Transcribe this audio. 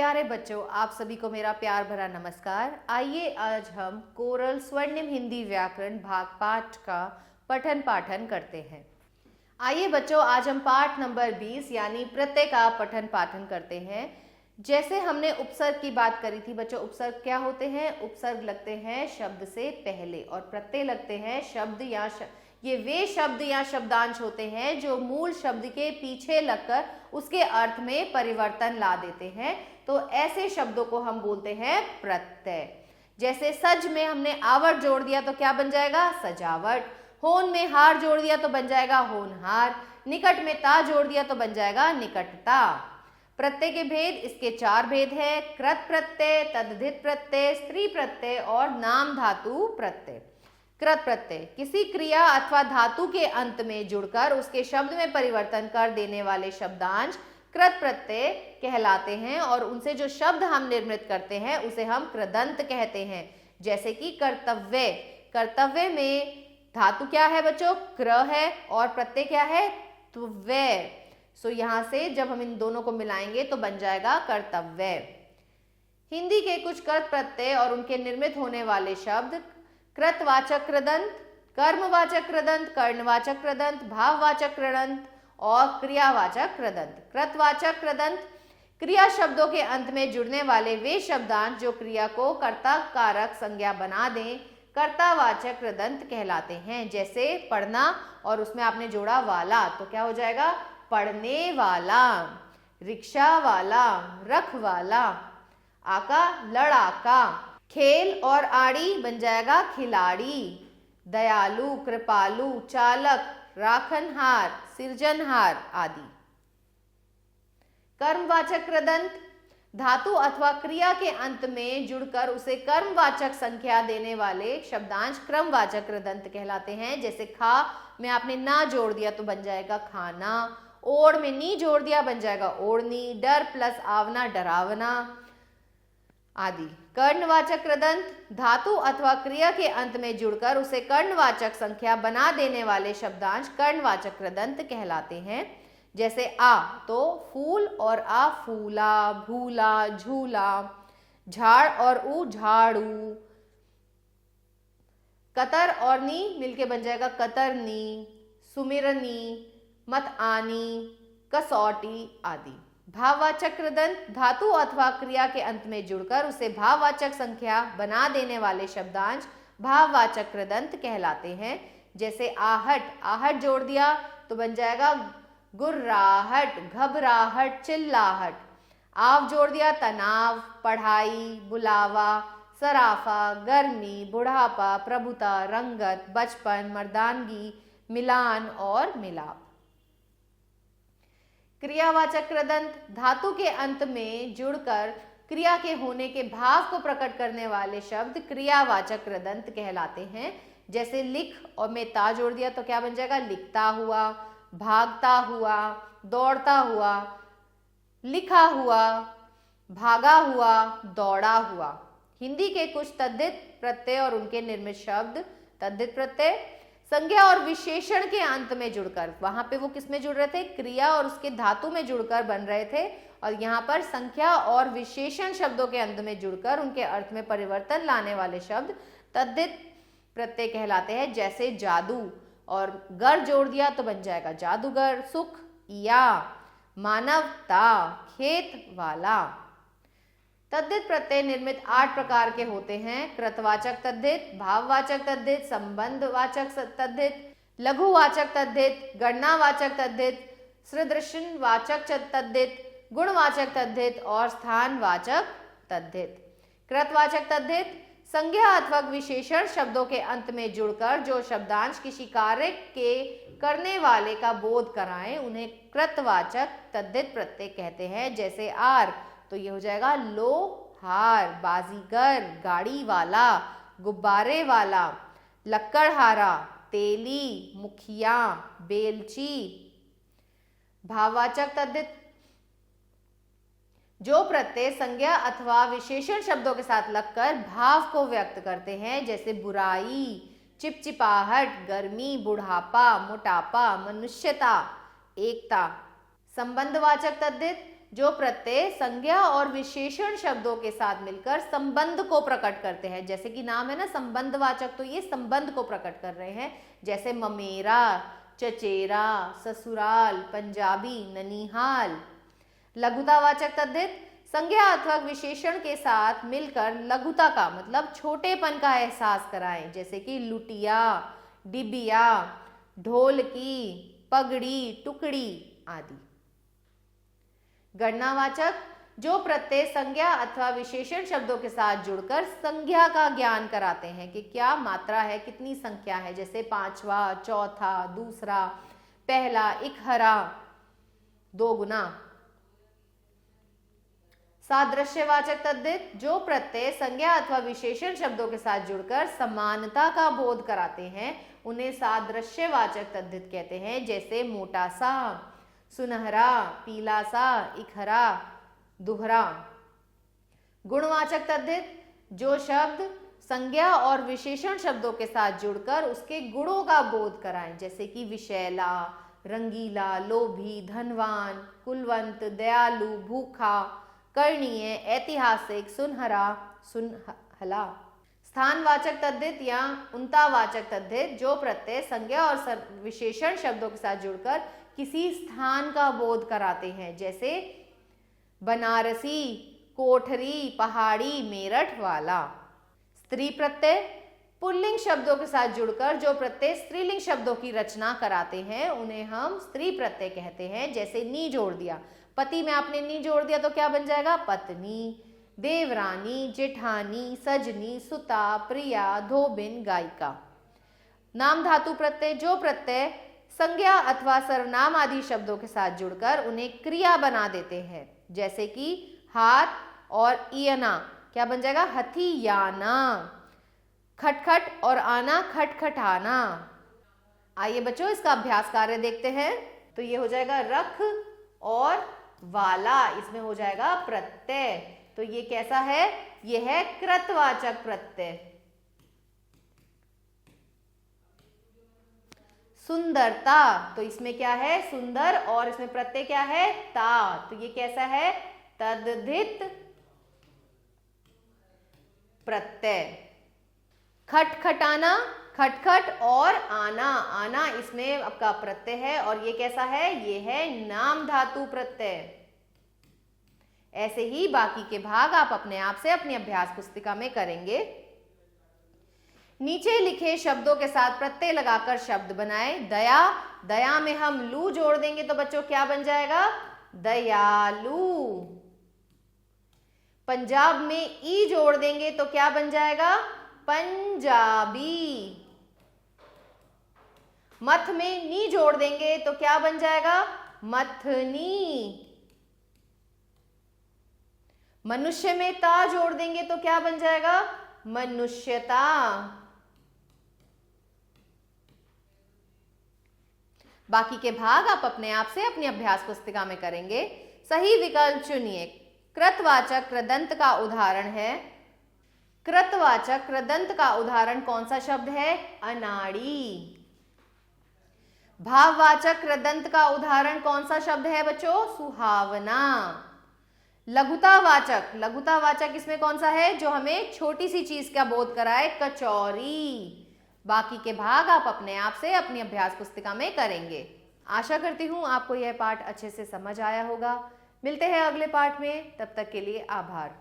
प्यारे बच्चों, आप सभी को मेरा प्यार भरा नमस्कार। आइए आज हम कोरल स्वर्णिम हिंदी व्याकरण भाग 5 का पठन पाठन करते हैं। आइए बच्चों, आज हम पाठ नंबर 20 यानी प्रत्यय का पठन पाठन करते हैं। जैसे हमने उपसर्ग की बात करी थी बच्चों, उपसर्ग क्या होते हैं? उपसर्ग लगते हैं शब्द से पहले और प्रत्यय लगते हैं शब्द या ये वे शब्द या शब्दांश होते हैं जो मूल शब्द के पीछे लगकर उसके अर्थ में परिवर्तन ला देते हैं। तो ऐसे शब्दों को हम बोलते हैं प्रत्यय। जैसे सज में हमने आवट जोड़ दिया तो क्या बन जाएगा? सजावट। होन में हार जोड़ दिया तो बन जाएगा होनहार। निकट में ता जोड़ दिया तो बन जाएगा निकटता। प्रत्यय के भेद, इसके 4 भेद है: कृत प्रत्यय, तद्धित प्रत्यय, स्त्री प्रत्यय और नाम धातु प्रत्यय। कृत प्रत्यय किसी क्रिया अथवा धातु के अंत में जुड़कर उसके शब्द में परिवर्तन कर देने वाले शब्दांश कृत प्रत्यय कहलाते हैं और उनसे जो शब्द हम निर्मित करते हैं उसे हम कृदंत कहते हैं। जैसे कि कर्तव्य, कर्तव्य में धातु क्या है बच्चों? क्र है और प्रत्यय क्या है? त्व्य। सो यहां से जब हम इन दोनों को मिलाएंगे तो बन जाएगा कर्तव्य। हिंदी के कुछ कृत प्रत्यय और उनके निर्मित होने वाले शब्द कृतवाचक कृदंत, कर्मवाचक कृदंत, कर्णवाचक कृदंत, भाववाचक कृदंत और क्रियावाचक कृदंत। कृतवाचक कृदंत क्रिया शब्दों के अंत में जुड़ने वाले वे शब्दांश जो क्रिया को कर्ता कारक संज्ञा बना दें कर्तावाचक कृदंत कहलाते हैं। जैसे पढ़ना और उसमें आपने जोड़ा वाला तो क्या हो जाएगा? पढ़ने वाला। रिक्शा वाला, रखवाला। आका लड़ाका। खेल और आड़ी बन जाएगा खिलाड़ी। दयालु, कृपालु, चालक, राखनहार, सिरजनहार आदि। कर्मवाचक कृदंत धातु अथवा क्रिया के अंत में जुड़कर उसे कर्मवाचक संख्या देने वाले शब्दांश क्रमवाचक कृदंत कहलाते हैं। जैसे खा में आपने ना जोड़ दिया तो बन जाएगा खाना। ओढ़ में नी जोड़ दिया बन जाएगा ओढ़नी। डर प्लस आवना डरावना आदि। कर्णवाचक कृदंत धातु अथवा क्रिया के अंत में जुड़कर उसे कर्णवाचक संख्या बना देने वाले शब्दांश कर्णवाचक कृदंत कहलाते हैं। जैसे आ तो फूल और आ फूला, भूला, झूला। झाड़ और ऊ झाड़ू। कतर और नी मिलके बन जाएगा कतरनी, सुमिरनी, मत आनी, कसौटी आदि। भाववाचक कृदंत धातु अथवा क्रिया के अंत में जुड़कर उसे भाववाचक संख्या बना देने वाले शब्दांश भाववाचक कृदंत कहलाते हैं। जैसे आहट, आहट जोड़ दिया तो बन जाएगा गुर्राहट, घबराहट, चिल्लाहट। आव जोड़ दिया तनाव, पढ़ाई, बुलावा, सराफा, गर्मी, बुढ़ापा, प्रभुता, रंगत, बचपन, मर्दानगी, मिलान और मिलाप। क्रियावाचक कृदंत धातु के अंत में जुड़कर क्रिया के होने के भाव को प्रकट करने वाले शब्द क्रियावाचक कृदंत कहलाते हैं। जैसे लिख और में ता जोड़ दिया तो क्या बन जाएगा? लिखता हुआ, भागता हुआ, दौड़ता हुआ, लिखा हुआ, भागा हुआ, दौड़ा हुआ। हिंदी के कुछ तद्धित प्रत्यय और उनके निर्मित शब्द तद्धित प्रत्यय संज्ञा और विशेषण के अंत में जुड़कर, वहां पे वो किस में जुड़ रहे थे? क्रिया और उसके धातु में जुड़कर बन रहे थे और यहाँ पर संख्या और विशेषण शब्दों के अंत में जुड़कर उनके अर्थ में परिवर्तन लाने वाले शब्द तद्धित प्रत्यय कहलाते हैं। जैसे जादू और गर जोड़ दिया तो बन जाएगा जादूगर। सुख या मानवता, खेत वाला। तद्धित प्रत्यय निर्मित 8 प्रकार के होते हैं: कृतवाचक तद्धित, भाववाचक तद्धित, संबंधवाचक तद्धित, लघुवाचक तद्धित, गणनावाचक तद्धित, सदृशवाचक तद्धित, गुणवाचक तद्धित और स्थानवाचक तद्धित। कृतवाचक तद्धित संज्ञा अथवा विशेषण शब्दों के अंत में जुड़कर जो शब्दांश किसी कार्य के करने वाले का बोध कराएं उन्हें कृतवाचक तद्धित प्रत्यय कहते हैं। जैसे आर तो ये हो जाएगा लोहार, बाजीगर, गाड़ी वाला, गुब्बारे वाला, लक्कड़हारा, तेली, मुखिया, बेलची। भाववाचक तद्धित जो प्रत्यय संज्ञा अथवा विशेषण शब्दों के साथ लगकर भाव को व्यक्त करते हैं। जैसे बुराई, चिपचिपाहट, गर्मी, बुढ़ापा, मोटापा, मनुष्यता, एकता। संबंधवाचक तद्धित जो प्रत्यय संज्ञा और विशेषण शब्दों के साथ मिलकर संबंध को प्रकट करते हैं। जैसे कि नाम है ना संबंधवाचक, तो ये संबंध को प्रकट कर रहे हैं। जैसे ममेरा, चचेरा, ससुराल, पंजाबी, ननिहाल। लघुतावाचक तद्धित संज्ञा अथवा विशेषण के साथ मिलकर लघुता का मतलब छोटेपन का एहसास कराएं। जैसे कि लुटिया, डिबिया, ढोलकी, पगड़ी, टुकड़ी आदि। गणनावाचक जो प्रत्यय संज्ञा अथवा विशेषण शब्दों के साथ जुड़कर संज्ञा का ज्ञान कराते हैं कि क्या मात्रा है, कितनी संख्या है। जैसे पांचवा, चौथा, दूसरा, पहला, इकहरा, दो गुना। सादृश्यवाचक तद्धित जो प्रत्यय संज्ञा अथवा विशेषण शब्दों के साथ जुड़कर समानता का बोध कराते हैं उन्हें सादृश्यवाचक तद्धित कहते हैं। जैसे मोटा सा, सुनहरा, पीला सा, इकहरा, दुहरा। गुणवाचक तद्धित जो शब्द संज्ञा और विशेषण शब्दों के साथ जुड़कर उसके गुणों का बोध कराएं। जैसे कि विशैला, रंगीला, लोभी, धनवान, कुलवंत, दयालु, भूखा, कर्णीय, ऐतिहासिक, सुनहरा, सुनहला। स्थानवाचक तद्धित या उन्तावाचक तद्धित जो प्रत्यय संज्ञा और विशेषण शब्दों के साथ जुड़कर किसी स्थान का बोध कराते हैं। जैसे बनारसी, कोठरी, पहाड़ी, मेरठ वाला। स्त्री प्रत्यय पुल्लिंग शब्दों के साथ जुड़कर जो प्रत्यय स्त्रीलिंग शब्दों की रचना कराते हैं उन्हें हम स्त्री प्रत्यय कहते हैं। जैसे नी जोड़ दिया, पति में आपने नी जोड़ दिया तो क्या बन जाएगा? पत्नी। देवरानी, जेठानी, सजनी, सुता, प्रिया, धोबिन, गायिका। नाम धातु प्रत्यय जो प्रत्यय संज्ञा अथवा सर्वनाम आदि शब्दों के साथ जुड़कर उन्हें क्रिया बना देते हैं। जैसे कि हाथ और इयना क्या बन जाएगा? हथियाना। खटखट और आना, खटखटाना। आइए बच्चों इसका अभ्यास कार्य देखते हैं। तो ये हो जाएगा रख और वाला, इसमें हो जाएगा प्रत्यय। तो ये कैसा है? ये है कृतवाचक प्रत्यय। सुंदरता, तो इसमें क्या है? सुंदर, और इसमें प्रत्यय क्या है? ता। तो ये कैसा है? तद्धित प्रत्यय। खटखटाना, खटखट और आना, आना इसमें आपका प्रत्यय है और ये कैसा है? ये है नाम धातु प्रत्यय। ऐसे ही बाकी के भाग आप अपने आप से अपनी अभ्यास पुस्तिका में करेंगे। नीचे लिखे शब्दों के साथ प्रत्यय लगाकर शब्द बनाएं। दया, दया में हम लू जोड़ देंगे तो बच्चों क्या बन जाएगा? दयालु। पंजाब में ई जोड़ देंगे तो क्या बन जाएगा? पंजाबी। मथ में नी जोड़ देंगे तो क्या बन जाएगा? मथनी। मनुष्य में ता जोड़ देंगे तो क्या बन जाएगा? मनुष्यता। बाकी के भाग आप अपने आप से अपनी अभ्यास पुस्तिका में करेंगे। सही विकल्प चुनिए। कृतवाचक कृदंत का उदाहरण है। कृतवाचक कृदंत का उदाहरण कौन सा शब्द है? अनाड़ी। भाववाचक कृदंत का उदाहरण कौन सा शब्द है बच्चों? सुहावना। लघुतावाचक, लघुतावाचक इसमें कौन सा है जो हमें छोटी सी चीज का बोध कराए? कचौरी। बाकी के भाग आप अपने आप से अपनी अभ्यास पुस्तिका में करेंगे। आशा करती हूं आपको यह पाठ अच्छे से समझ आया होगा। मिलते हैं अगले पाठ में, तब तक के लिए आभार।